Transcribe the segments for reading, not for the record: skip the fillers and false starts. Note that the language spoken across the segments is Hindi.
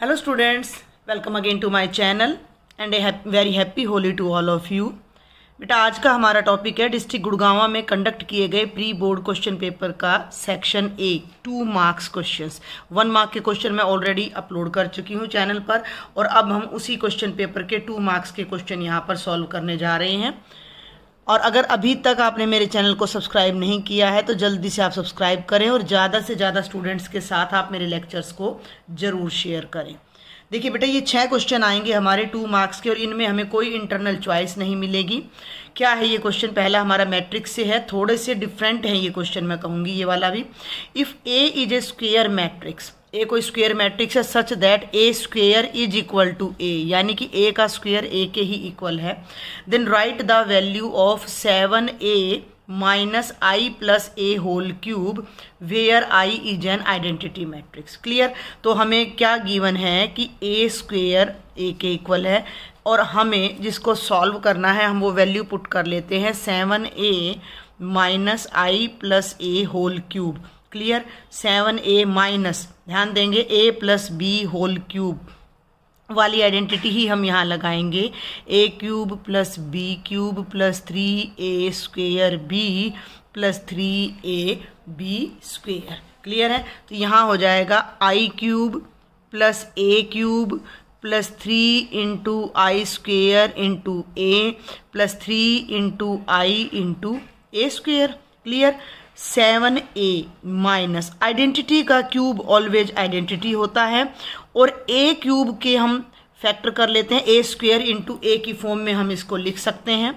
Hello students, welcome again to my channel and a very happy Holi to all of you। बेटा आज का हमारा टॉपिक है डिस्ट्रिक्ट गुड़गांव में कंडक्ट किए गए प्री बोर्ड क्वेश्चन पेपर का section A 2 marks questions. 1 mark के क्वेश्चन मैं ऑलरेडी अपलोड कर चुकी हूं चैनल पर और अब हम उसी क्वेश्चन पेपर के 2 मार्क्स के क्वेश्चन यहां पर सॉल्व करने जा रहे हैं। और अगर अभी तक आपने मेरे चैनल को सब्सक्राइब नहीं किया है तो जल्दी से आप सब्सक्राइब करें और ज़्यादा से ज़्यादा स्टूडेंट्स के साथ आप मेरे लेक्चर्स को ज़रूर शेयर करें। देखिए बेटा ये 6 क्वेश्चन आएंगे हमारे 2 मार्क्स के और इनमें हमें कोई इंटरनल चॉइस नहीं मिलेगी। क्या है ये क्वेश्चन? पहला हमारा मैट्रिक्स से है, थोड़े से डिफरेंट है ये क्वेश्चन, मैं कहूँगी ये वाला भी। If A is a square matrix, A कोई स्क्वेयर मैट्रिक्स है such that A square is equal to A, यानी कि ए का स्क्वेयर ए के ही इक्वल है, then write the value of 7a minus I plus A whole cube where I is an identity matrix. Clear? तो हमें क्या गिवन है कि ए स्क्वेयर ए के इक्वल है और हमें जिसको सॉल्व करना है हम वो वैल्यू पुट कर लेते हैं 7a minus I plus A whole cube. Clear? 7a minus, ध्यान देंगे, a plus b whole cube वाली आइडेंटिटी ही हम यहाँ लगाएंगे। a cube plus b cube plus 3a square b plus 3ab square. Clear है? तो यहाँ हो जाएगा i cube plus a cube plus 3 into I square into a plus 3 into I into A square. Clear? 7a minus, identity का क्यूब ऑलवेज आइडेंटिटी होता है और a क्यूब के हम फैक्टर कर लेते हैं, a स्क्वेयर इंटू a की फॉर्म में हम इसको लिख सकते हैं,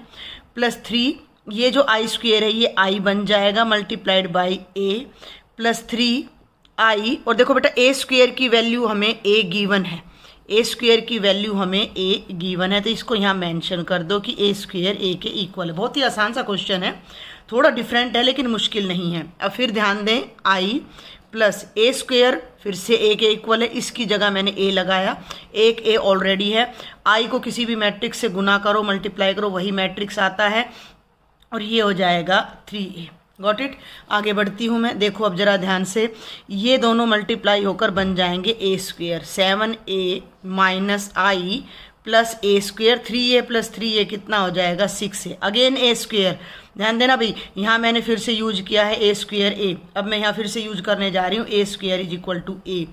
प्लस 3, ये जो i स्क्वेयर है ये i बन जाएगा multiplied by a plus 3i। और देखो बेटा a स्क्वेयर की वैल्यू हमें a गिवन है, a स्क्वेयर की वैल्यू हमें a गिवन है, तो इसको यहाँ मेंशन कर दो कि a स्क्वेयर a के इक्वल है। बहुत ही आसान सा क्वेश्चन है, थोड़ा डिफरेंट है लेकिन मुश्किल नहीं है। अब फिर ध्यान दें, i प्लस ए स्क्वेयर फिर से a के इक्वल है, इसकी जगह मैंने a लगाया, एक a ऑलरेडी है। i को किसी भी मैट्रिक्स से गुना करो, मल्टीप्लाई करो, वही मैट्रिक्स आता है और ये हो जाएगा 3a। Got it? आगे बढ़ती हूँ मैं, देखो अब जरा ध्यान से, ये दोनों मल्टीप्लाई होकर बन जाएंगे a square, 7a minus I plus A square, 3a plus 3a कितना हो जाएगा 6a, अगेन a स्क्वेयर। ध्यान देना भाई, यहाँ मैंने फिर से यूज किया है a स्क्वेयर a, अब मैं यहाँ फिर से यूज करने जा रही हूँ a square is equal to a,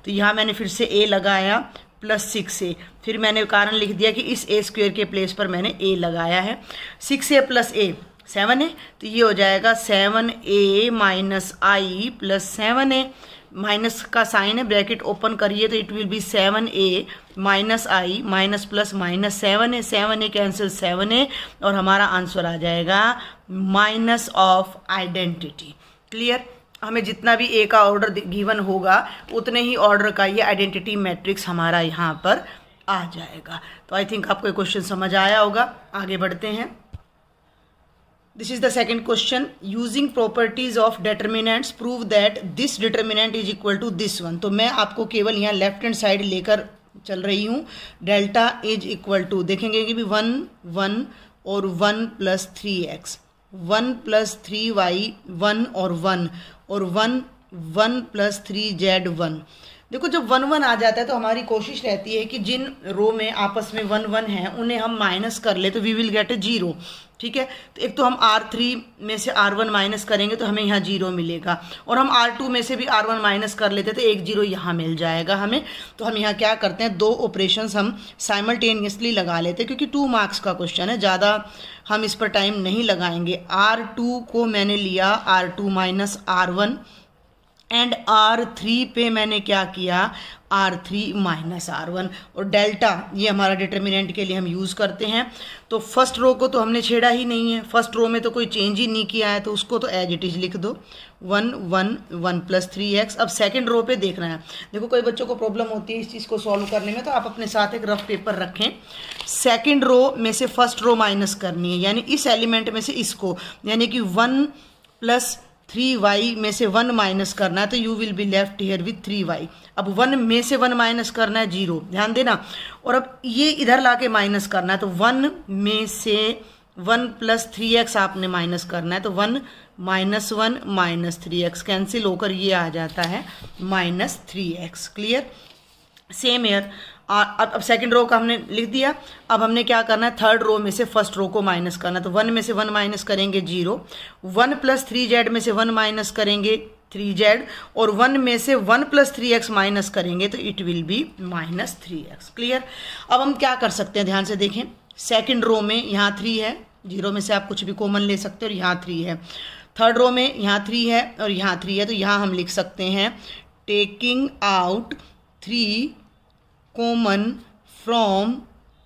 तो यहाँ मैंने फिर से a लगाया प्लस 6a, फिर मैंने कारण लिख दिया कि इस a स्क्वेयर के प्लेस पर मैंने a लगाया है, 6a प्लस a 7a, तो ये हो जाएगा 7a minus I plus 7a, minus का साइन है, ब्रैकेट ओपन करिए तो it will be 7a minus I minus plus minus 7a, 7a cancel 7a और हमारा आंसर आ जाएगा माइनस ऑफ आइडेंटिटी। क्लियर? हमें जितना भी a का ऑर्डर गिवन होगा उतने ही ऑर्डर का ये आइडेंटिटी मैट्रिक्स हमारा यहाँ पर आ जाएगा। तो आई थिंक आपको ये क्वेश्चन समझ आया होगा। आगे बढ़ते हैं। This is the second question. Using properties of determinants, prove that this determinant is equal to this one. तो मैं आपको केवल यहाँ लेफ्ट हैंड साइड लेकर चल रही हूँ। डेल्टा इज इक्वल टू, देखेंगे कि भी 1 1 और 1 प्लस 3x, 1 प्लस 3y 1 और 1 और 1 1 प्लस 3z 1। देखो जब 1 1 आ जाता है तो हमारी कोशिश रहती है कि जिन रो में आपस में 1 1 है उन्हें हम माइनस कर ले तो वी विल गेट ए 0। ठीक है? तो एक तो हम R3 में से R1 माइनस करेंगे तो हमें यहाँ 0 मिलेगा और हम R2 में से भी R1 माइनस कर लेते तो एक 0 यहाँ मिल जाएगा हमें। तो हम यहाँ क्या करते हैं, 2 ऑपरेशंस हम साइमल्टेनियसली लगा लेते हैं क्योंकि 2 मार्क्स का क्वेश्चन है, ज़्यादा हम इस पर टाइम नहीं लगाएंगे। R2 को मैंने लिया R2 minus R1 and R3 पे मैंने क्या किया, R3 माइनस R1 और डेल्टा ये हमारा डिटर्मिनेंट के लिए हम यूज़ करते हैं। तो फर्स्ट रो को तो हमने छेड़ा ही नहीं है, फर्स्ट रो में तो कोई चेंज ही नहीं किया है तो उसको तो एज इट इज लिख दो, 1 1 1 प्लस 3x। अब सेकंड रो पे देखना है। देखो कोई बच्चों को प्रॉब्लम होती है इस चीज़ को सॉल्व करने में, तो आप अपने साथ एक रफ पेपर रखें। सेकेंड रो में से फर्स्ट रो माइनस करनी है, यानी इस एलिमेंट में से इसको, यानी कि 1 प्लस 3y में से 1 माइनस करना है तो you will be left here with 3y। अब 1 में से 1 माइनस करना है 0, ध्यान देना। और अब ये इधर लाके माइनस करना है तो 1 में से 1 प्लस 3x आपने माइनस करना है तो 1 माइनस 1 माइनस 3x कैंसिल होकर ये आ जाता है minus 3x। Clear? Same year. अब सेकंड रो का हमने लिख दिया। अब हमने क्या करना है, थर्ड रो में से फर्स्ट रो को माइनस करना। तो 1 में से 1 माइनस करेंगे 0, 1 + 3z में से 1 माइनस करेंगे 3z, और 1 में से 1 + 3x माइनस करेंगे तो it will be -3x। Clear. अब हम क्या कर सकते हैं, ध्यान से देखें। सेकंड रो में यहाँ 3 है, 0 में से आप कुछ भी कॉमन ले सकते हो, और यहाँ 3 है। थर्ड रो में यहाँ 3 है और यहाँ 3 है, तो यहाँ हम लिख सकते हैं taking out 3 common from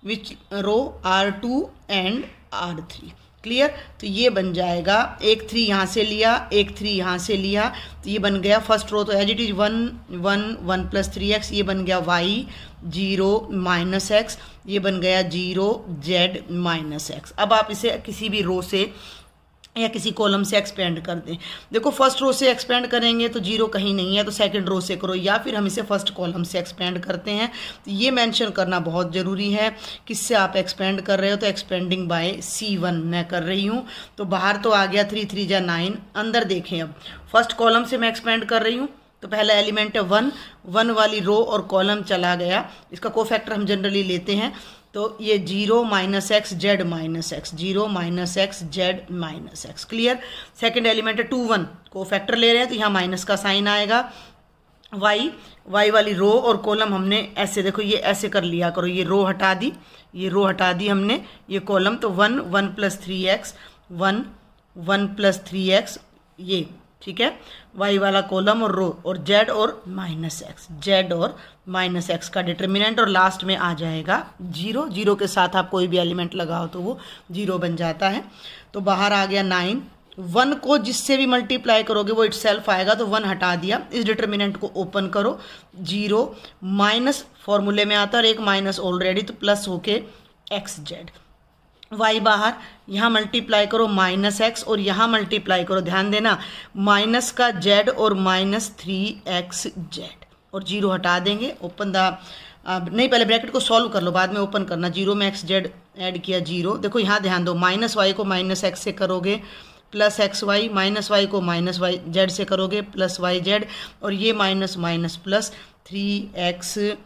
which row R2 and R3। Clear. तो ये बन जाएगा, एक 3 यहाँ से लिया, एक 3 यहाँ से लिया, तो ये बन गया फर्स्ट रो। तो एज इट इज 1 1 1 + 3x, ये बन गया y 0 -x, ये बन गया 0 z -x। अब आप इसे किसी भी रो से या किसी कॉलम से एक्सपेंड कर दें। देखो फर्स्ट रो से एक्सपेंड करेंगे तो 0 कहीं नहीं है, तो सेकंड रो से करो, या फिर हम इसे फर्स्ट कॉलम से एक्सपेंड करते हैं। तो ये मेंशन करना बहुत ज़रूरी है किससे आप एक्सपेंड कर रहे हो। तो एक्सपेंडिंग बाय C1 मैं कर रही हूँ। तो बाहर तो आ गया 3 3 जा 9। अंदर देखें, अब फर्स्ट कॉलम से मैं एक्सपेंड कर रही हूँ, तो पहला एलिमेंट है 1, 1 वाली रो और कॉलम चला गया। इसका कोफैक्टर हम जनरली लेते हैं, तो ये 0 -x z -x, 0 -x z -x। Clear. Second element है 2 1, को फैक्टर ले रहे हैं तो यहाँ माइनस का साइन आएगा। y वाली रो और कॉलम हमने ऐसे, देखो ये ऐसे कर लिया करो, ये रो हटा दी, ये रो हटा दी हमने, ये कॉलम। तो 1 1 + 3x, 1 1 + 3x, ये ठीक है, y वाला कॉलम और रो, और z और -x, z और -x का डिटर्मिनेंट, और लास्ट में आ जाएगा 0। 0 के साथ आप कोई भी एलिमेंट लगाओ तो वो 0 बन जाता है। तो बाहर आ गया 9। 1 को जिससे भी मल्टीप्लाई करोगे वो इटसेल्फ आएगा, तो 1 हटा दिया। इस डिटर्मिनेंट को ओपन करो, 0 माइनस फॉर्मूले में आता है, और एक माइनस ऑलरेडी, तो प्लस होके xz। y बाहर, यहाँ मल्टीप्लाई करो -x, और यहाँ मल्टीप्लाई करो, ध्यान देना, माइनस का z और -3xz, और 0 हटा देंगे। ओपन द नहीं, पहले ब्रैकेट को सॉल्व कर लो, बाद में ओपन करना। 0 में xz ऐड किया 0। देखो यहाँ ध्यान दो, -y को -x से करोगे +xy, -y को -yz से करोगे +yz, और ये माइनस प्लस 3xyz।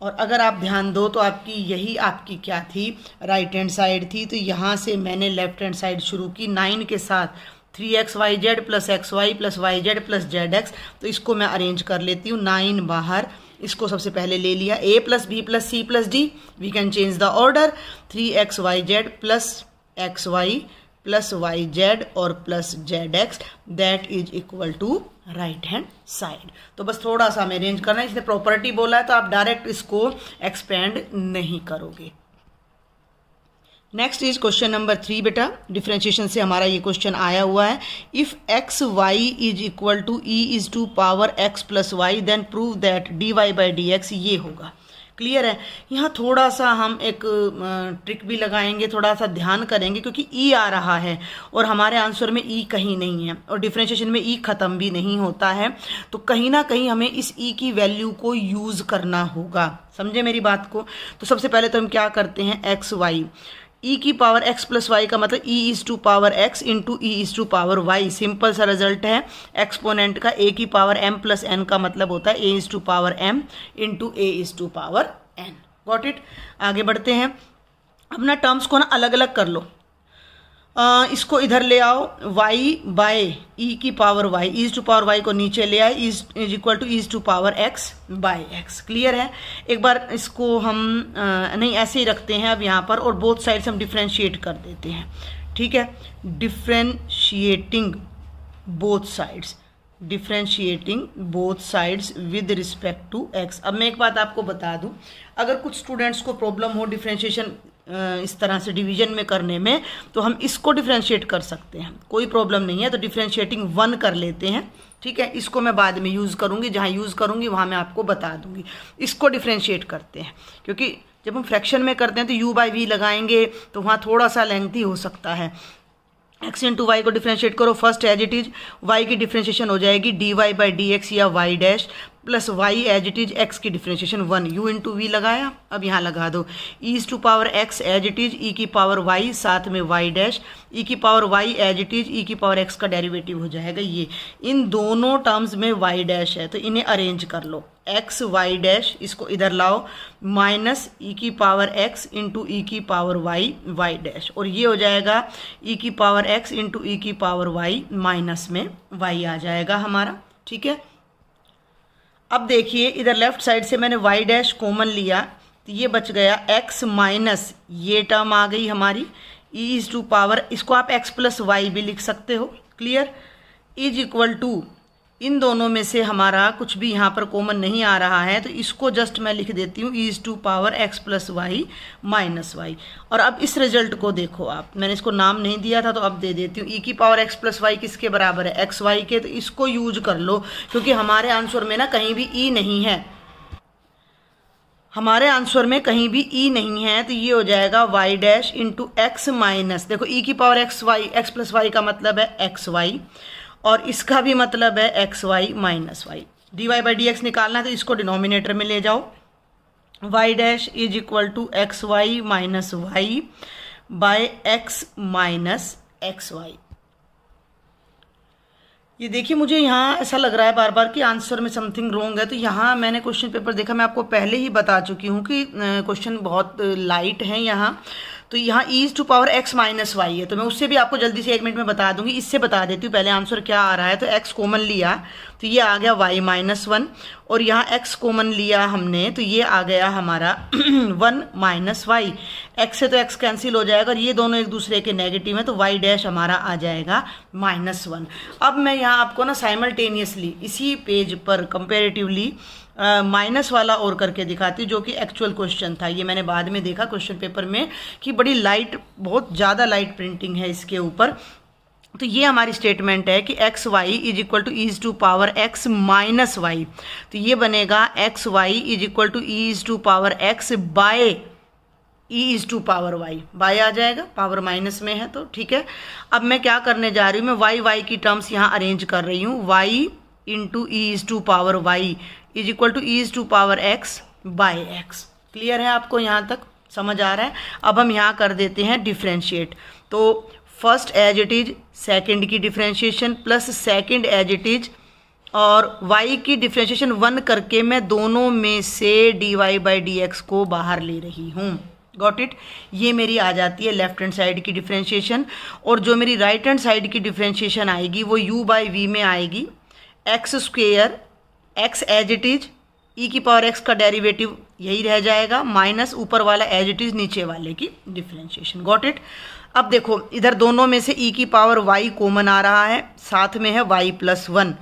और अगर आप ध्यान दो तो आपकी यही आपकी क्या थी, राइट हैंड साइड थी। तो यहाँ से मैंने लेफ्ट हैंड साइड शुरू की 9 के साथ, 3xyz + xy + yz + zx। तो इसको मैं अरेंज कर लेती हूँ। 9 बाहर, इसको सबसे पहले ले लिया, a + b + c + d, we can change the order. 3xyz + xy + yz और +zx, that is equal to right hand side. तो बस थोड़ा सा हमें अरेंज करना है, इसने प्रॉपर्टी बोला है तो आप डायरेक्ट इसको एक्सपेंड नहीं करोगे। नेक्स्ट इज क्वेश्चन नंबर 3 बेटा, डिफरेंशिएशन से हमारा ये क्वेश्चन आया हुआ है। If xy = e⁻² x + y, then prove that dy/dx ये होगा। क्लियर है। यहाँ थोड़ा सा हम एक ट्रिक भी लगाएंगे, थोड़ा सा ध्यान करेंगे, क्योंकि ई आ रहा है और हमारे आंसर में ई कहीं नहीं है, और डिफरेंशिएशन में ई खत्म भी नहीं होता है। तो कहीं ना कहीं हमें इस ई की वैल्यू को यूज करना होगा। समझे मेरी बात को। तो सबसे पहले तो हम क्या करते हैं, xy, e⁻x + y का मतलब e⁻x × e⁻y। सिंपल सा रिजल्ट है। एक्सपोनेंट का a⁻m + n का मतलब होता है a⁻m × a⁻n। Got it. आगे बढ़ते हैं। अब ना टर्म्स को ना अलग अलग कर लो। इसको इधर ले आओ, y/e⁻y, e⁻y को नीचे ले आए, is equal to e⁻x/x। Clear है। एक बार इसको हम नहीं ऐसे ही रखते हैं अब यहाँ पर, और बोथ साइड से हम डिफ्रेंशिएट कर देते हैं। ठीक है, differentiating both sides with respect to x। अब मैं एक बात आपको बता दूं, अगर कुछ स्टूडेंट्स को प्रॉब्लम हो डिफ्रेंशिएशन इस तरह से डिवीजन में करने में, तो हम इसको डिफ्रेंशिएट कर सकते हैं, कोई प्रॉब्लम नहीं है। तो डिफ्रेंशिएटिंग 1 कर लेते हैं। ठीक है, इसको मैं बाद में यूज़ करूँगी, जहाँ यूज़ करूँगी वहाँ मैं आपको बता दूँगी। इसको डिफ्रेंशिएट करते हैं, क्योंकि जब हम फ्रैक्शन में करते हैं तो u/v लगाएंगे तो वहाँ थोड़ा सा लेंथी हो सकता है। x × y को डिफ्रेंशिएट करो, first as it is y की डिफ्रेंशिएशन हो जाएगी dy/dx या y dash plus y as it is x की डिफ्रेंशिएशन 1 u इंटू वी लगाया, अब यहाँ लगा दो e's to power x as it is e की पावर वाई साथ में वाई डैश ई की power y as it is e की पावर एक्स का डेरिवेटिव हो जाएगा ये। इन दोनों टर्म्स में वाई डैश है तो इन्हें अरेंज कर लो, एक्स वाई डैश इसको इधर लाओ माइनस ई की पावर एक्स इंटू ई की पावर वाई वाई डैश, और ये हो जाएगा ई की पावर एक्स इंटू ई की पावर वाई माइनस में वाई आ जाएगा हमारा। ठीक है, अब देखिए इधर लेफ्ट साइड से मैंने y डैश कॉमन लिया तो ये बच गया x माइनस ये टर्म आ गई हमारी e इज टू पावर, इसको आप x प्लस वाई भी लिख सकते हो, क्लियर, इज इक्वल टू इन दोनों में से हमारा कुछ भी यहाँ पर कॉमन नहीं आ रहा है तो इसको जस्ट मैं लिख देती हूँ is to power x plus y minus y. और अब इस रिजल्ट को देखो आप, मैंने इसको नाम नहीं दिया था तो अब दे देती हूँ, ई की पावर x प्लस वाई किसके बराबर है, एक्स वाई के, तो इसको यूज कर लो क्योंकि हमारे आंसर में ना कहीं भी ई नहीं है, हमारे आंसर में कहीं भी ई नहीं है, तो ये हो जाएगा y dash into x minus, देखो ई की power x y, x plus y का मतलब है एक्स वाई और इसका भी मतलब है x y minus y. D y by d x निकालना है तो इसको डिनोमिनेटर में ले जाओ, y dash is equal to x y minus y by x minus x y. ये देखिए मुझे यहाँ ऐसा लग रहा है बार बार कि आंसर में समथिंग रॉन्ग है, तो यहाँ मैंने क्वेश्चन पेपर देखा, मैं आपको पहले ही बता चुकी हूँ कि क्वेश्चन बहुत लाइट है यहाँ, तो यहाँ is to power x minus y है, तो मैं उससे भी आपको जल्दी से 1 मिनट में बता दूंगी, इससे बता देती हूँ पहले आंसर क्या आ रहा है। तो एक्स कॉमन लिया तो ये आ गया वाई माइनस 1 और यहाँ एक्स कॉमन लिया हमने तो ये आ गया हमारा 1 माइनस वाई, एक्स से तो एक्स कैंसिल हो जाएगा और ये दोनों एक दूसरे के नेगेटिव है तो वाई डैश हमारा आ जाएगा -1। अब मैं यहाँ आपको ना साइमल्टेनियसली इसी पेज पर कंपेरेटिवली माइनस वाला और करके दिखाती हूँ जो कि एक्चुअल क्वेश्चन था। ये मैंने बाद में देखा क्वेश्चन पेपर में कि बड़ी लाइट, बहुत ज़्यादा लाइट प्रिंटिंग है इसके ऊपर। तो ये हमारी स्टेटमेंट है कि x y is equal to ease to power x minus y, तो ये बनेगा x y is equal to ease to power x by e is to power y, by आ जाएगा, पावर माइनस में है तो ठीक है। अब मैं क्या करने जा रही हूँ, मैं वाई वाई की टर्म्स यहाँ अरेंज कर रही हूँ, y into e is to power y is equal to ease to power x by x. Clear है आपको, यहाँ तक समझ आ रहा है। अब हम यहाँ कर देते हैं डिफ्रेंशिएट, तो first as it is second की differentiation plus second as it is और y की डिफ्रेंशिएशन 1 करके मैं दोनों में से dy बाई डी एक्स को बाहर ले रही हूँ। गॉट इट, ये मेरी आ जाती है लेफ्ट हैंड साइड की डिफ्रेंशिएशन, और जो मेरी राइट हैंड साइड की डिफ्रेंशिएशन आएगी वो u बाई वी में आएगी, x square x as it is e की पावर एक्स का डेरिवेटिव यही रह जाएगा माइनस ऊपर वाला एज इट इज नीचे वाले की डिफ्रेंशिएशन। Got it. अब देखो इधर दोनों में से ई की पावर वाई कॉमन आ रहा है, साथ में है y plus 1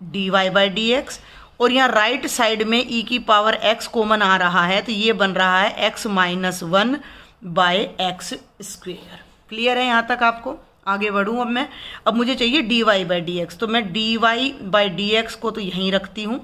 d y by d x, और यहाँ राइट साइड में ई की पावर एक्स कॉमन आ रहा है तो ये बन रहा है x minus 1 by x square. Clear है यहाँ तक आपको? आगे बढ़ूँ अब मैं, अब मुझे चाहिए d y by d x, तो मैं d y by d x को तो यहीं रखती हूँ,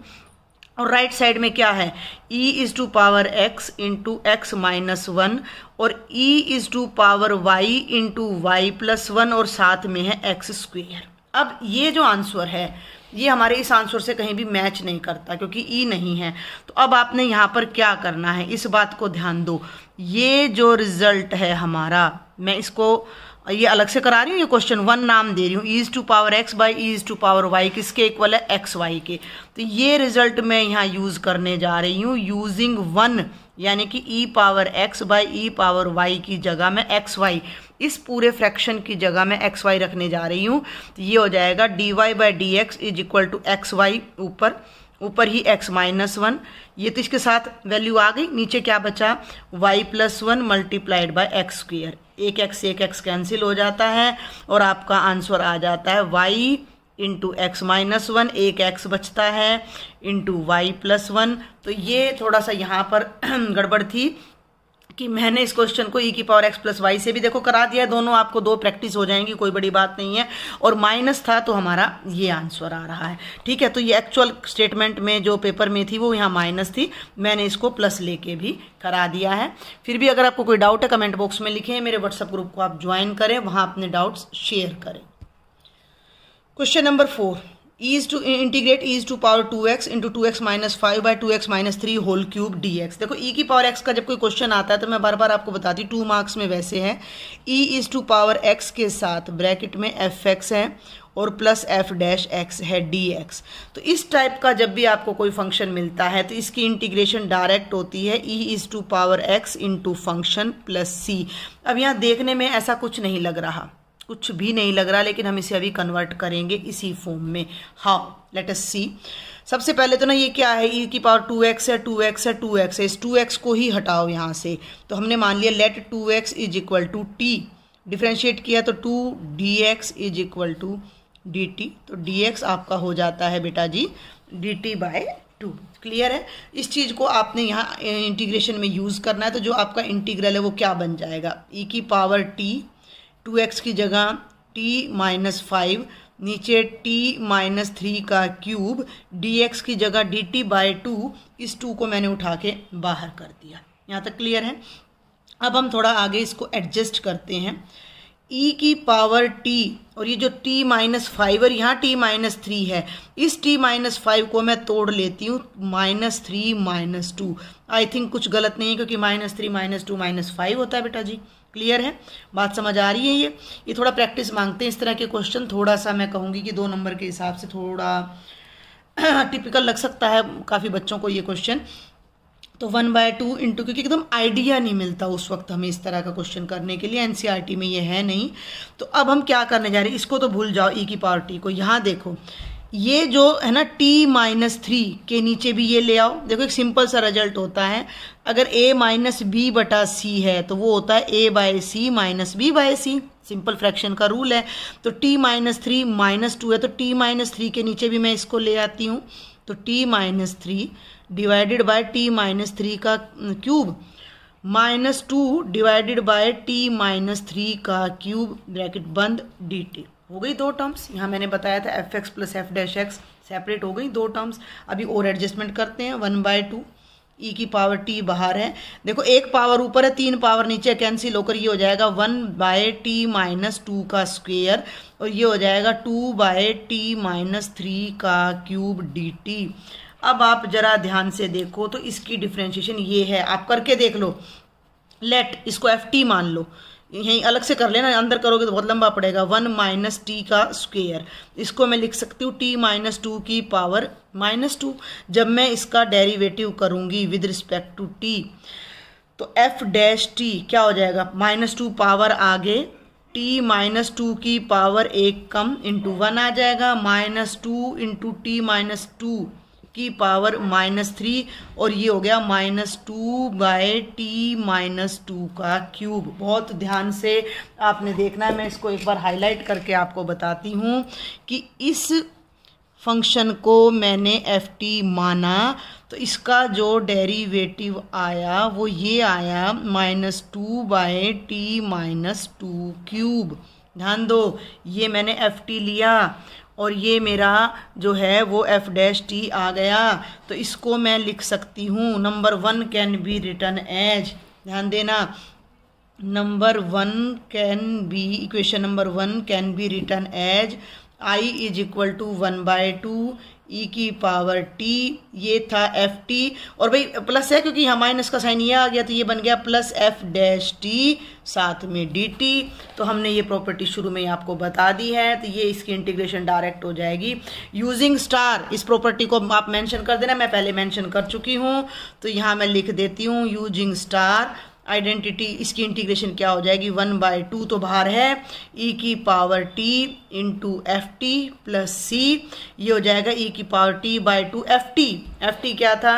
और राइट साइड में क्या है, e is to power x into x minus 1 और e is to power y into y plus 1 और साथ में है एक्स स्क्वेयर। अब ये जो आंसर है ये हमारे इस आंसर से कहीं भी मैच नहीं करता क्योंकि e नहीं है, तो अब आपने यहाँ पर क्या करना है इस बात को ध्यान दो। ये जो रिजल्ट है हमारा, मैं इसको ये अलग से करा रही हूँ, ये क्वेश्चन 1 नाम दे रही हूँ, is to power x by is to power y किसके इक्वल है, एक्स वाई के। तो ये रिजल्ट मैं यहाँ यूज करने जा रही हूँ यूजिंग 1, यानी कि e power x by e power y की जगह में एक्स वाई, इस पूरे फ्रैक्शन की जगह में एक्स वाई रखने जा रही हूँ। तो ये हो जाएगा d y by d x is equal to x y, ऊपर ही x माइनस 1, ये तो इसके साथ वैल्यू आ गई, नीचे क्या बचा y plus 1 multiplied by x square, एक x कैंसिल हो जाता है और आपका आंसर आ जाता है y इंटू एक्स माइनस 1, एक x बचता है इंटू वाई प्लस 1। तो ये थोड़ा सा यहाँ पर गड़बड़ थी कि मैंने इस क्वेश्चन को e की पावर x प्लस वाई से भी देखो करा दिया, दोनों आपको 2 प्रैक्टिस हो जाएंगी, कोई बड़ी बात नहीं है, और माइनस था तो हमारा ये आंसर आ रहा है। ठीक है, तो ये एक्चुअल स्टेटमेंट में जो पेपर में थी वो यहाँ माइनस थी, मैंने इसको प्लस लेके भी करा दिया है। फिर भी अगर आपको कोई डाउट है कमेंट बॉक्स में लिखें, मेरे व्हाट्सएप ग्रुप को आप ज्वाइन करें, वहाँ अपने डाउट्स शेयर करें। Question number 4, is to integrate is to power 2x into 2x minus 5 by 2x minus 3 whole cube dx। देखो e की पावर x का जब कोई क्वेश्चन आता है तो मैं बार बार आपको बताती हूँ 2 मार्क्स में वैसे है e is to power x के साथ ब्रैकेट में fx है और प्लस f डैश x है dx। तो इस टाइप का जब भी आपको कोई फंक्शन मिलता है तो इसकी इंटीग्रेशन डायरेक्ट होती है e is to power x into function plus c। अब यहाँ देखने में ऐसा कुछ नहीं लग रहा, कुछ भी नहीं लग रहा, लेकिन हम इसे अभी कन्वर्ट करेंगे इसी फॉर्म में। हाउ, लेट अस सी। सबसे पहले तो ना ये क्या है, e की पावर 2x है, 2x है, 2x है, इस 2x को ही हटाओ यहाँ से। तो हमने मान लिया let 2x is equal to t, differentiate किया तो 2dx is equal to dt। तो dx आपका हो जाता है बेटा जी dt बाय 2। क्लियर है? इस चीज़ को आपने यहाँ इंटीग्रेशन में यूज़ करना है। तो जो आपका इंटीग्रल है वो क्या बन जाएगा, e की पावर t, 2x की जगह t माइनस 5, नीचे t माइनस 3 का क्यूब, dx की जगह dt बाई 2, इस 2 को मैंने उठा के बाहर कर दिया। यहाँ तक क्लियर है? अब हम थोड़ा आगे इसको एडजस्ट करते हैं। e की पावर t और ये जो t माइनस 5 और यहाँ t माइनस 3 है, इस t माइनस 5 को मैं तोड़ लेती हूँ माइनस 3 माइनस 2। आई थिंक कुछ गलत नहीं है क्योंकि माइनस 3 माइनस 2 माइनस 5 होता है बेटा जी। क्लियर है? बात समझ आ रही है? ये थोड़ा प्रैक्टिस मांगते हैं इस तरह के क्वेश्चन। थोड़ा सा मैं कहूँगी कि 2 नंबर के हिसाब से थोड़ा टिपिकल लग सकता है काफ़ी बच्चों को ये क्वेश्चन। तो 1/2 इंटू, क्योंकि एकदम आइडिया नहीं मिलता उस वक्त हमें इस तरह का क्वेश्चन करने के लिए, एनसीईआरटी में ये है नहीं। तो अब हम क्या करने जा रहे हैं, इसको तो भूल जाओ e की पावर t को। यहाँ देखो ये जो है ना t माइनस 3 के नीचे भी ये ले आओ। देखो एक सिंपल सा रिजल्ट होता है, अगर a माइनस बी बटा c है तो वो होता है a by c minus b by c. Simple fraction का रूल है। तो t माइनस 3 माइनस 2 है तो t माइनस 3 के नीचे भी मैं इसको ले आती हूँ। तो t minus 3 divided by t minus 3 का cube minus 2 divided by t minus 3 का क्यूब, ब्रैकेट बंद, dt। हो गई 2 टर्म्स। यहाँ मैंने बताया था fx plus f dash x separate हो गई 2 टर्म्स। अभी और एडजस्टमेंट करते हैं। 1/2 e की पावर t बाहर है, देखो एक पावर ऊपर है 3 पावर नीचे, कैंसिल होकर ये हो जाएगा 1/t माइनस 2 का स्क्वेयर और ये हो जाएगा 2/t माइनस 3 का क्यूब dt। अब आप जरा ध्यान से देखो तो इसकी डिफ्रेंशिएशन ये है, आप करके देख लो। लेट इसको ft मान लो, यहीं अलग से कर लेना, अंदर करोगे तो बहुत लंबा पड़ेगा। 1 माइनस टी का स्क्वेयर, इसको मैं लिख सकती हूँ t माइनस 2 की पावर माइनस 2। जब मैं इसका डेरिवेटिव करूँगी विद रिस्पेक्ट टू t तो f डैश t क्या हो जाएगा, माइनस 2 पावर आगे, t माइनस 2 की पावर 1 कम इंटू 1 आ जाएगा, माइनस 2 इंटू टी माइनस 2 की पावर माइनस 3 और ये हो गया माइनस 2 बाय टी माइनस 2 का क्यूब। बहुत ध्यान से आपने देखना है, मैं इसको एक बार हाईलाइट करके आपको बताती हूँ कि इस फंक्शन को मैंने ft माना तो इसका जो डेरिवेटिव आया वो ये आया minus 2 by t minus 2 cube. ध्यान दो, ये मैंने ft लिया और ये मेरा जो है वो f डैश t आ गया। तो इसको मैं लिख सकती हूँ, number 1 can be written as, ध्यान देना, number 1 can be, equation number 1 can be written as i is equal to 1/2 e की पावर t, ये था ft और भाई प्लस है क्योंकि यहाँ माइनस का साइन ये आ गया तो ये बन गया प्लस f डैश t साथ में dt। तो हमने ये प्रॉपर्टी शुरू में ही आपको बता दी है, तो ये इसकी इंटीग्रेशन डायरेक्ट हो जाएगी यूजिंग स्टार। इस प्रॉपर्टी को आप मेंशन कर देना, मैं पहले मेंशन कर चुकी हूँ तो यहाँ मैं लिख देती हूँ यूजिंग स्टार आइडेंटिटी। इसकी इंटीग्रेशन क्या हो जाएगी, 1/2 तो बाहर है, e की power t into f t plus c, ये हो जाएगा e की पावर t बाई 2 ft क्या था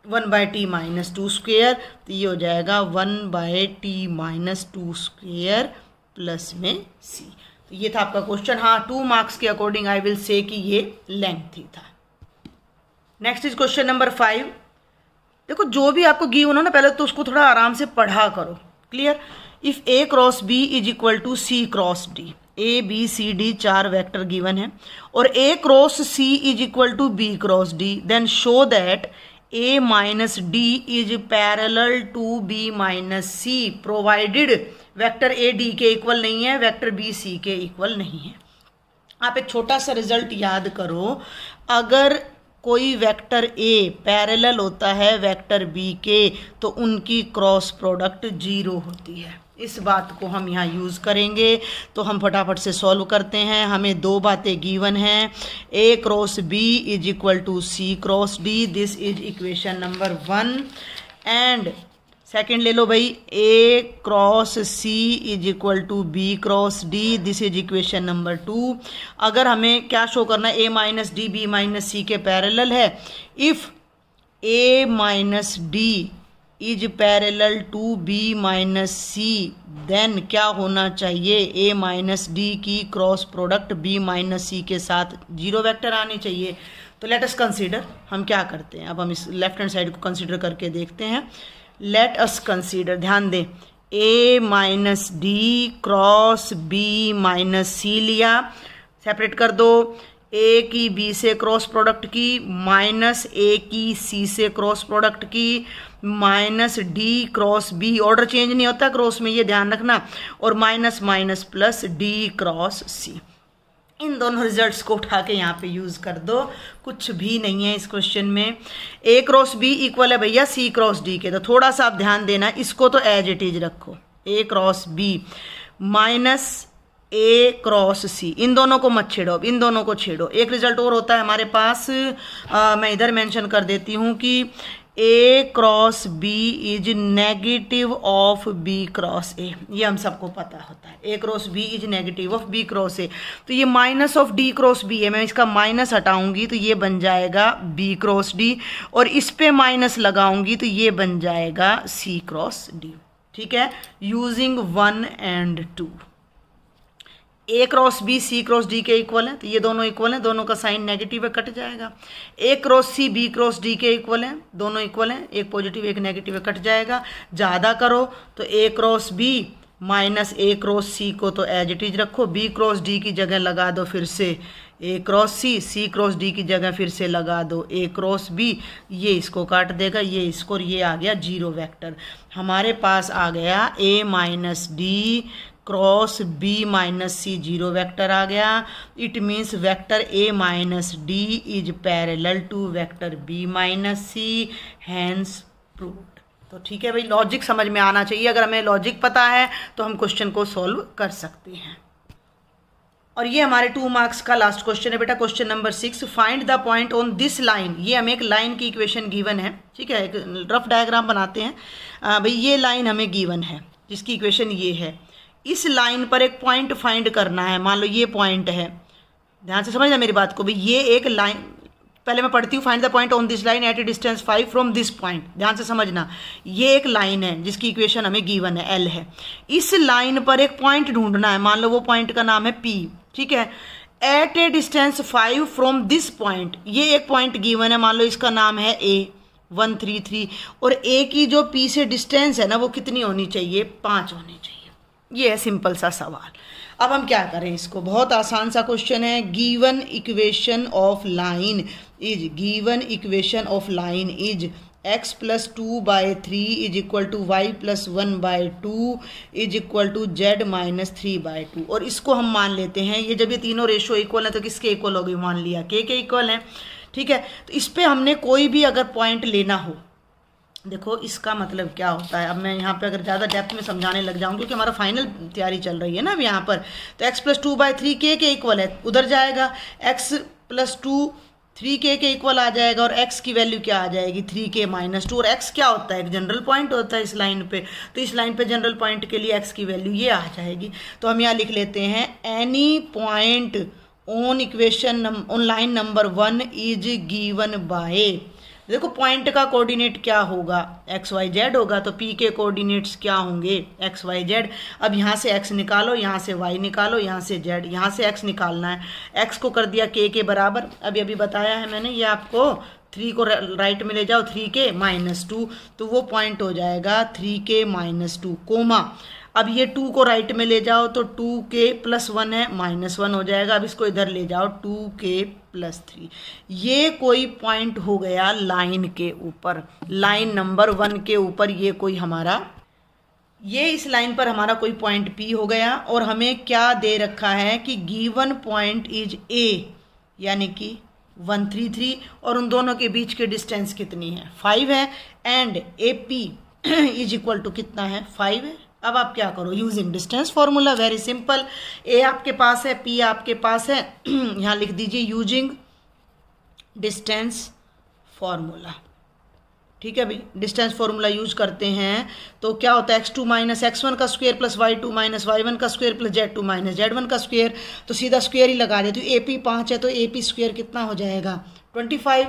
1/t माइनस 2 स्क्वेयर, तो ये हो जाएगा 1/t माइनस 2 स्क्वेयर प्लस में c। तो ये था आपका क्वेश्चन। हाँ, 2 मार्क्स के अकॉर्डिंग आई विल से कि ये लेंथी था। Next is question number 5। देखो जो भी आपको गिवन हो ना पहले तो उसको थोड़ा आराम से पढ़ा करो। Clear? If a cross b is equal to c cross d, a b c d 4 vector given है और a cross c is equal to b cross d, then show that a minus d is parallel to b minus c provided vector a d के इक्वल नहीं है, वेक्टर b c के इक्वल नहीं है। आप एक छोटा सा रिजल्ट याद करो, अगर कोई वेक्टर ए पैरेलल होता है वेक्टर बी के तो उनकी क्रॉस प्रोडक्ट 0 होती है। इस बात को हम यहाँ यूज़ करेंगे। तो हम फटाफट से सॉल्व करते हैं। हमें दो बातें गिवन हैं, a cross b is equal to c cross d, this is equation number 1। And second ले लो भाई, a cross c is equal to b cross d, this is equation number 2। अगर हमें क्या शो करना है, a minus d b minus c के पैरेलल है, if a minus d is parallel to b minus c, then क्या होना चाहिए, ए माइनस डी की cross product B minus c के साथ 0 वेक्टर आनी चाहिए। तो लेट अस कंसीडर, हम क्या करते हैं, अब हम इस लेफ्ट हैंड साइड को कंसीडर करके देखते हैं। लेट अस कंसीडर, ध्यान दें, A minus D cross B minus C लिया, सेपरेट कर दो, ए की बी से क्रॉस प्रोडक्ट की माइनस ए की सी से क्रॉस प्रोडक्ट की minus D cross B, order change नहीं होता क्रॉस में, ये ध्यान रखना, और minus minus plus D cross C. इन दोनों रिजल्ट्स को उठा के यहाँ पे यूज कर दो, कुछ भी नहीं है इस क्वेश्चन में। ए क्रॉस बी इक्वल है भैया सी क्रॉस डी के, तो थोड़ा सा आप ध्यान देना, इसको तो एज इट इज रखो, ए क्रॉस बी माइनस ए क्रॉस सी, इन दोनों को मत छेड़ो, इन दोनों को छेड़ो। एक रिजल्ट और होता है हमारे पास, मैं इधर मेंशन कर देती हूँ कि a cross b is negative of b cross a, ये हम सबको पता होता है, a cross b is negative of b cross a. तो ये minus of d cross b है, मैं इसका माइनस हटाऊंगी तो ये बन जाएगा बी क्रॉस डी, और इस पे माइनस लगाऊंगी तो ये बन जाएगा सी क्रॉस डी। ठीक है, using 1 and 2। A cross b c cross d के इक्वल है, तो ये दोनों इक्वल हैं, दोनों का साइन नेगेटिव है, कट जाएगा। A cross c b cross d के इक्वल है, दोनों इक्वल हैं, एक पॉजिटिव एक नेगेटिव है, कट जाएगा। ज़्यादा करो तो ए क्रॉस बी माइनस ए क्रॉस सी को तो एज इट इज रखो, बी क्रॉस डी की जगह लगा दो फिर से ए क्रॉस सी, सी क्रॉस डी की जगह फिर से लगा दो ए क्रॉस बी, ये इसको काट देगा, ये इसको, ये आ गया 0 वेक्टर। हमारे पास आ गया a minus D cross B minus c 0 vector आ गया। It means vector a minus d is parallel to vector b minus c, hence proved. तो ठीक है भाई, लॉजिक समझ में आना चाहिए, अगर हमें लॉजिक पता है तो हम क्वेश्चन को सॉल्व कर सकते हैं। और ये हमारे 2 मार्क्स का लास्ट क्वेश्चन है बेटा, question number 6। Find the point on this line, ये हमें एक लाइन की इक्वेशन गिवन है, ठीक है, एक रफ डायग्राम बनाते हैं भाई। ये लाइन हमें गिवन है जिसकी इक्वेशन ये है, इस लाइन पर एक पॉइंट फाइंड करना है। मान लो ये पॉइंट है, ध्यान से समझना मेरी बात को भाई, ये एक लाइन, पहले मैं पढ़ती हूँ, find the point on this line at a distance 5 from this point. ध्यान से समझना, ये एक लाइन है जिसकी इक्वेशन हमें गिवन है, एल है। इस लाइन पर एक पॉइंट ढूंढना है, मान लो वो पॉइंट का नाम है पी, ठीक है, at a distance 5 from this point. ये एक पॉइंट गिवन है, मान लो इसका नाम है ए 133, और ए की जो पी से डिस्टेंस है ना वो कितनी होनी चाहिए, 5 होनी चाहिए। ये है सिंपल सा सवाल। अब हम क्या करें इसको, बहुत आसान सा क्वेश्चन है। Given equation of line is, given equation of line is x plus 2/3 is equal to y plus 1/2 is equal to z minus 3/2। और इसको हम मान लेते हैं, ये जब ये तीनों रेशो इक्वल है तो किसके इक्वल होगी, मान लिया k के इक्वल है, ठीक है। तो इस पे हमने कोई भी अगर पॉइंट लेना हो, देखो इसका मतलब क्या होता है। अब मैं यहाँ पे अगर ज़्यादा डेप्थ में समझाने लग जाऊँ, क्योंकि हमारा फाइनल तैयारी चल रही है ना अब यहाँ पर, तो x प्लस 2/3 k के इक्वल है, उधर जाएगा x प्लस 2 3k के इक्वल आ जाएगा, और x की वैल्यू क्या आ जाएगी 3k माइनस 2, और x क्या होता है, एक जनरल पॉइंट होता है इस लाइन पे, तो इस लाइन पे जनरल पॉइंट के लिए x की वैल्यू ये आ जाएगी। तो हम यहाँ लिख लेते हैं any point on equation on line number 1 is given by, देखो पॉइंट का कोऑर्डिनेट क्या होगा, एक्स वाई जेड होगा, तो पी के कोऑर्डिनेट्स क्या होंगे, एक्स वाई जेड। अब यहाँ से एक्स निकालो, यहाँ से वाई निकालो, यहाँ से जेड, यहाँ से एक्स निकालना है, एक्स को कर दिया के बराबर, अभी बताया है मैंने, ये आपको 3 को राइट में ले जाओ, 3k माइनस 2, तो वो पॉइंट हो जाएगा 3k माइनस 2, कोमा। अब ये 2 को राइट में ले जाओ तो 2k प्लस 1 है, माइनस 1 हो जाएगा। अब इसको इधर ले जाओ 2k प्लस 3, ये कोई पॉइंट हो गया लाइन के ऊपर, लाइन नंबर 1 के ऊपर ये कोई हमारा ये इस लाइन पर हमारा कोई पॉइंट P हो गया और हमें क्या दे रखा है कि गिवन पॉइंट इज A, यानी कि 133, और उन दोनों के बीच की डिस्टेंस कितनी है, 5 है, and AP is equal to कितना है, 5 है। अब आप क्या करो, using distance formula, very simple. A आपके पास है, P आपके पास है, यहाँ लिख दीजिए यूजिंग डिस्टेंस फॉर्मूला। ठीक है भाई, डिस्टेंस फॉर्मूला यूज करते हैं तो क्या होता है, x2 माइनस x1 का square plus y2 minus y1 का square plus z2 minus z1 का स्क्वायर, तो सीधा स्क्वायर ही लगा देते। तो AP 5 है तो AP स्क्वायर कितना हो जाएगा, 25।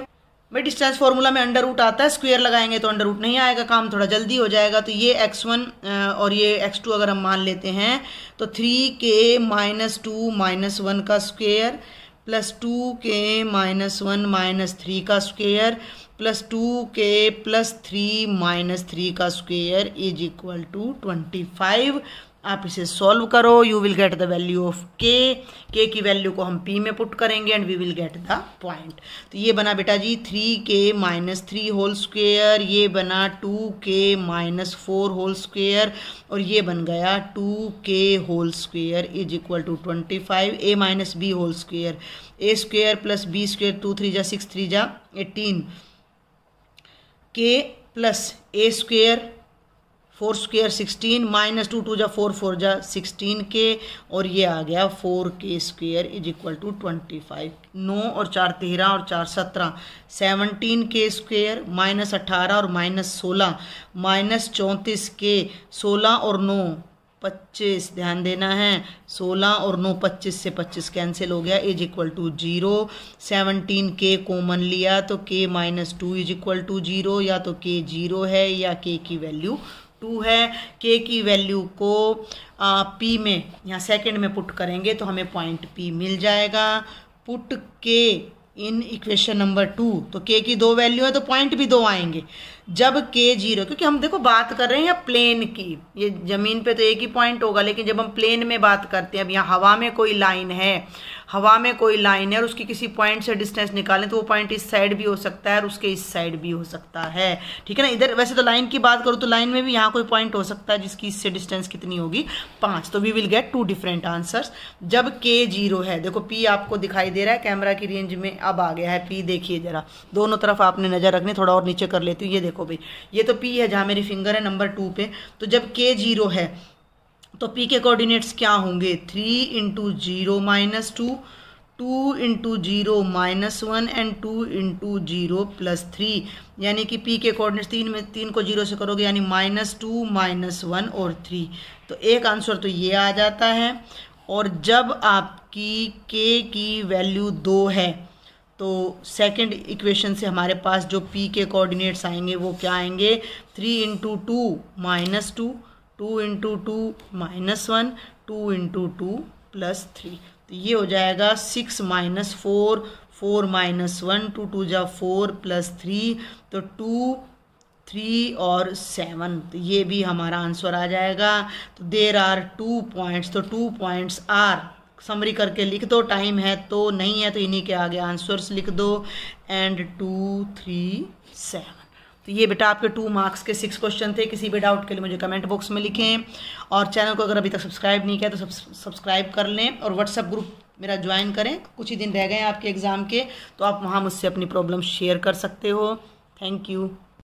भाई डिस्टेंस फॉर्मूला में अंडर रूट आता है, स्क्वायर लगाएंगे तो अंडर रूट नहीं आएगा, काम थोड़ा जल्दी हो जाएगा। तो ये x1 और ये x2 अगर हम मान लेते हैं तो 3k माइनस 2 माइनस 1 का square plus 2k minus 1 minus 3 का square plus 2k plus 3 minus 3 का स्क्वायर इज इक्वल टू 25। आप इसे सॉल्व करो, you will get the value of k की वैल्यू को हम p में पुट करेंगे and we will get the point. तो ये बना बेटा जी 3k माइनस 3 होल स्क्वायर, ये बना 2k माइनस 4 होल स्क्वायर, और ये बन गया 2k whole square is equal to 25। a minus b whole square, a square plus b square, 2 3 जा 6 3 जा 18, k plus a square 4 square 16 minus 2 2 जा 4 4 जा 16k, और ये आ गया 4k square is equal to 25। 9 और 4 13 और 4 17, 17k स्क्वायर माइनस 18 और माइनस 16 माइनस 34k, 16 और 9 25, ध्यान देना है, 16 और 9 25 से 25 कैंसिल हो गया is equal to 0। 17k common लिया तो k minus 2 is equal to 0, या तो k 0 है या k की वैल्यू 2 है। k की वैल्यू को p में यहाँ सेकंड में पुट करेंगे तो हमें पॉइंट p मिल जाएगा। Put k in equation number 2, तो k की 2 वैल्यू है तो पॉइंट भी 2 आएंगे। जब k 0, क्योंकि हम देखो बात कर रहे हैं प्लेन की, ये जमीन पे तो एक ही पॉइंट होगा, लेकिन जब हम प्लेन में बात करते हैं, अब यहाँ हवा में कोई लाइन है, हवा में कोई लाइन है और उसकी किसी पॉइंट से डिस्टेंस निकालें तो वो पॉइंट इस साइड भी हो सकता है और उसके इस साइड भी हो सकता है। ठीक है ना, इधर वैसे तो लाइन की बात करूँ तो लाइन में भी यहाँ कोई पॉइंट हो सकता है जिसकी इससे डिस्टेंस कितनी होगी, 5। तो we will get 2 different answers. जब k 0 है, देखो p आपको दिखाई दे रहा है कैमरा की रेंज में, अब आ गया है p, देखिए जरा दोनों तरफ आपने नजर रखनी, थोड़ा और नीचे कर लेती हूँ। ये देखो भाई, ये तो p है जहाँ मेरी फिंगर है नंबर 2 पे। तो जब k 0 है तो p के कोऑर्डिनेट्स क्या होंगे, 3 into 0 minus 2, 2 into 0 minus 1 and 2 into 0 plus 3, यानी कि p के कोऑर्डिनेट्स 3 में 3 को 0 से करोगे यानी माइनस 2 माइनस 1 और 3। तो एक आंसर तो ये आ जाता है। और जब आपकी k की वैल्यू 2 है तो सेकेंड इक्वेशन से हमारे पास जो p के कोऑर्डिनेट्स आएंगे वो क्या आएंगे, 3 into 2 minus 2, 2 into 2 minus 1, 2 into 2 plus 3। तो ये हो जाएगा 6 माइनस 4, 4 माइनस 1, 2 2 जा 4 प्लस 3, तो 2 3 और 7। तो ये भी हमारा आंसर आ जाएगा। तो देयर आर 2 पॉइंट्स, तो 2 पॉइंट्स आर, समरी करके लिख दो, टाइम है तो, नहीं है तो इन्हीं के आगे आंसर्स लिख दो, एंड 2 3 7। तो ये बेटा आपके 2 मार्क्स के 6 क्वेश्चन थे। किसी भी डाउट के लिए मुझे कमेंट बॉक्स में लिखें, और चैनल को अगर अभी तक सब्सक्राइब नहीं किया तो सब्सक्राइब कर लें, और व्हाट्सएप ग्रुप मेरा ज्वाइन करें। कुछ ही दिन रह गए हैं आपके एग्ज़ाम के, तो आप वहाँ मुझसे अपनी प्रॉब्लम शेयर कर सकते हो। Thank you.